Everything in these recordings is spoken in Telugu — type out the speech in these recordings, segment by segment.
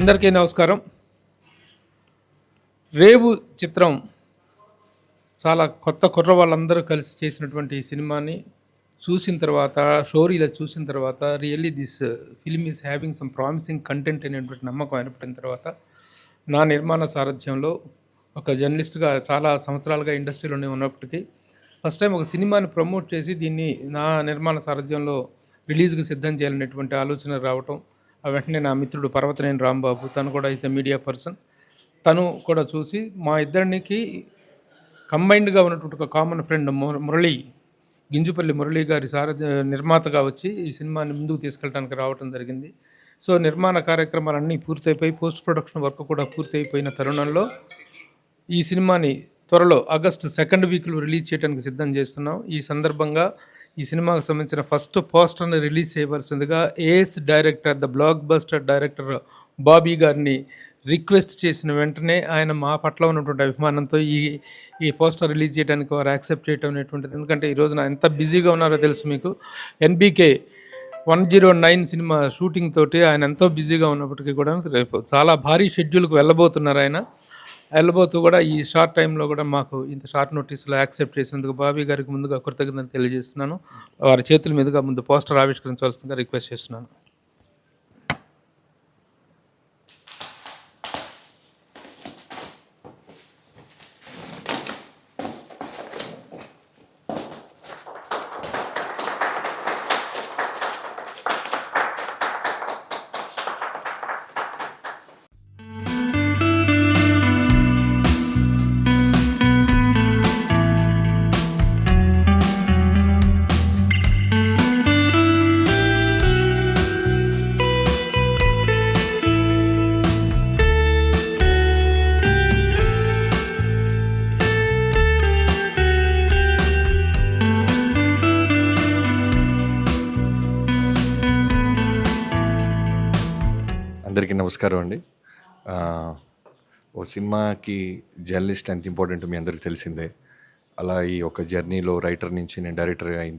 అందరికీ నమస్కారం. రేవు చిత్రం చాలా కొత్త కుర్ర వాళ్ళందరూ కలిసి చేసినటువంటి ఈ సినిమాని చూసిన తర్వాత, స్టోరీలో చూసిన తర్వాత really this film is having some promising content అనేటువంటి నమ్మకం ఏర్పడిన తర్వాత నా నిర్మాణ సారథ్యంలో ఒక జర్నలిస్ట్గా చాలా సంవత్సరాలుగా ఇండస్ట్రీలోనే ఉన్నప్పటికీ ఫస్ట్ టైం ఒక సినిమాని ప్రమోట్ చేసి దీన్ని నా నిర్మాణ సారథ్యంలో రిలీజ్కి సిద్ధం చేయాలనేటువంటి ఆలోచన రావటం, వెంటనే నా మిత్రుడు పర్వతనేని రాంబాబు, తను కూడా ఈజ్ ఎ మీడియా పర్సన్, తను కూడా చూసి మా ఇద్దరికి కంబైన్డ్గా ఉన్నటువంటి ఒక కామన్ ఫ్రెండ్ మురళి, గింజుపల్లి మురళి గారి నిర్మాతగా వచ్చి ఈ సినిమాని ముందుకు తీసుకెళ్ళడానికి రావడం జరిగింది. సో నిర్మాణ కార్యక్రమాలన్నీ పూర్తయిపోయి పోస్ట్ ప్రొడక్షన్ వర్క్ కూడా పూర్తయిపోయిన తరుణంలో ఈ సినిమాని త్వరలో ఆగస్టు 2nd వీక్లో రిలీజ్ చేయడానికి సిద్ధం చేస్తున్నాం. ఈ సందర్భంగా ఈ సినిమాకు సంబంధించిన ఫస్ట్ పోస్టర్ని రిలీజ్ చేయవలసిందిగా as director, the blockbuster director Bobby గారిని రిక్వెస్ట్ చేసిన వెంటనే ఆయన మా పట్ల ఉన్నటువంటి అభిమానంతో ఈ పోస్టర్ రిలీజ్ చేయడానికి వారు యాక్సెప్ట్ చేయడం అనేటువంటిది. ఎందుకంటే ఈ రోజున ఎంత బిజీగా ఉన్నారో తెలుసు మీకు. NBK 109 సినిమా షూటింగ్ తోటి ఆయన ఎంతో బిజీగా ఉన్నప్పటికీ కూడా రేపు చాలా భారీ షెడ్యూల్కి వెళ్ళబోతున్నారు. ఆయన వెళ్ళబోతూ కూడా ఈ షార్ట్ టైంలో కూడా మాకు ఇంత షార్ట్ నోటీస్లో యాక్సెప్ట్ చేసినందుకు బాబీ గారికి ముందుగా కృతజ్ఞతలు తెలియజేస్తున్నాను. వారి చేతుల మీదుగా ముందు పోస్టర్ ఆవిష్కరించవలసిందిగా రిక్వెస్ట్ చేస్తున్నాను. అందరికీ నమస్కారం అండి. ఓ సినిమాకి జర్నలిస్ట్ ఎంత ఇంపార్టెంట్ మీ అందరికీ తెలిసిందే. అలా ఈ ఒక జర్నీలో రైటర్ నుంచి నేను డైరెక్టర్ అయిన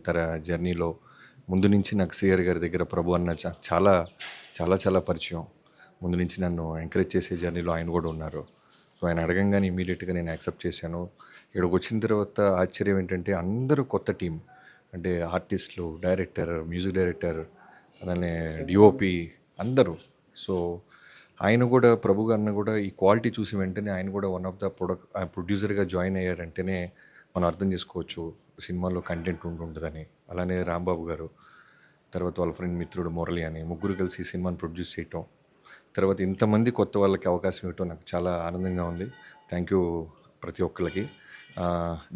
జర్నీలో ముందు నుంచి నాకు సిఆర్ గారి దగ్గర ప్రభు అన్న చాలా చాలా చాలా పరిచయం. ముందు నుంచి నన్ను ఎంకరేజ్ చేసే జర్నీలో ఆయన కూడా ఉన్నారు. సో ఆయన అడగంగానే ఇమీడియట్గా నేను యాక్సెప్ట్ చేశాను. ఇక్కడికి వచ్చిన తర్వాత ఆశ్చర్యం ఏంటంటే అందరూ కొత్త టీం, అంటే ఆర్టిస్టులు, డైరెక్టర్, మ్యూజిక్ డైరెక్టర్, అలానే డిఓపి అందరూ. సో ఆయన కూడా, ప్రభు గారిని కూడా ఈ క్వాలిటీ చూసి వెంటనే ఆయన కూడా వన్ ఆఫ్ ద ప్రొడ్యూసర్గా జాయిన్ అయ్యారంటేనే మనం అర్థం చేసుకోవచ్చు సినిమాలో కంటెంట్ ఉంటుందని. అలానే రాంబాబు గారు, తర్వాత వాళ్ళ ఫ్రెండ్ మిత్రుడు మురళి అని ముగ్గురు కలిసి ఈ సినిమాని ప్రొడ్యూస్ చేయటం, తర్వాత ఇంతమంది కొత్త వాళ్ళకి అవకాశం ఇవ్వటం నాకు చాలా ఆనందంగా ఉంది. థ్యాంక్ యూ ప్రతి ఒక్కరికి.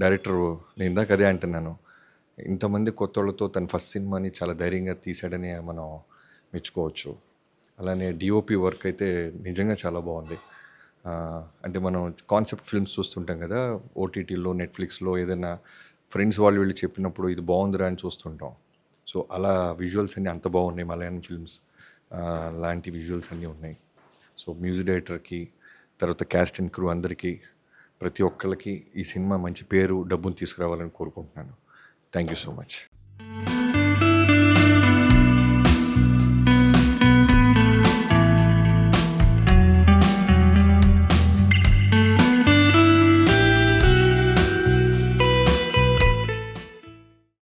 డైరెక్టర్ నేను ఇందాక అదే అంటున్నాను, ఇంతమంది కొత్త వాళ్ళతో తన ఫస్ట్ సినిమాని చాలా ధైర్యంగా తీశాడని మనం మెచ్చుకోవచ్చు. అలానే డిఓపి వర్క్ అయితే నిజంగా చాలా బాగుంది. అంటే మనం కాన్సెప్ట్ ఫిల్మ్స్ చూస్తుంటాం కదా, ఓటీటీలో, నెట్ఫ్లిక్స్లో ఏదైనా ఫ్రెండ్స్ వాళ్ళు వెళ్ళి చెప్పినప్పుడు ఇది బాగుందిరా అని చూస్తుంటాం. సో అలా విజువల్స్ అన్నీ అంత బాగున్నాయి. మలయాళం ఫిల్మ్స్ లాంటి విజువల్స్ అన్నీ ఉన్నాయి. సో మ్యూజిక్ డైరెక్టర్కి, తర్వాత క్యాస్ట్ అండ్ క్రూ అందరికీ, ప్రతి ఒక్కరికి ఈ సినిమా మంచి పేరు, డబ్బును తీసుకురావాలని కోరుకుంటున్నాను. Thank you so much.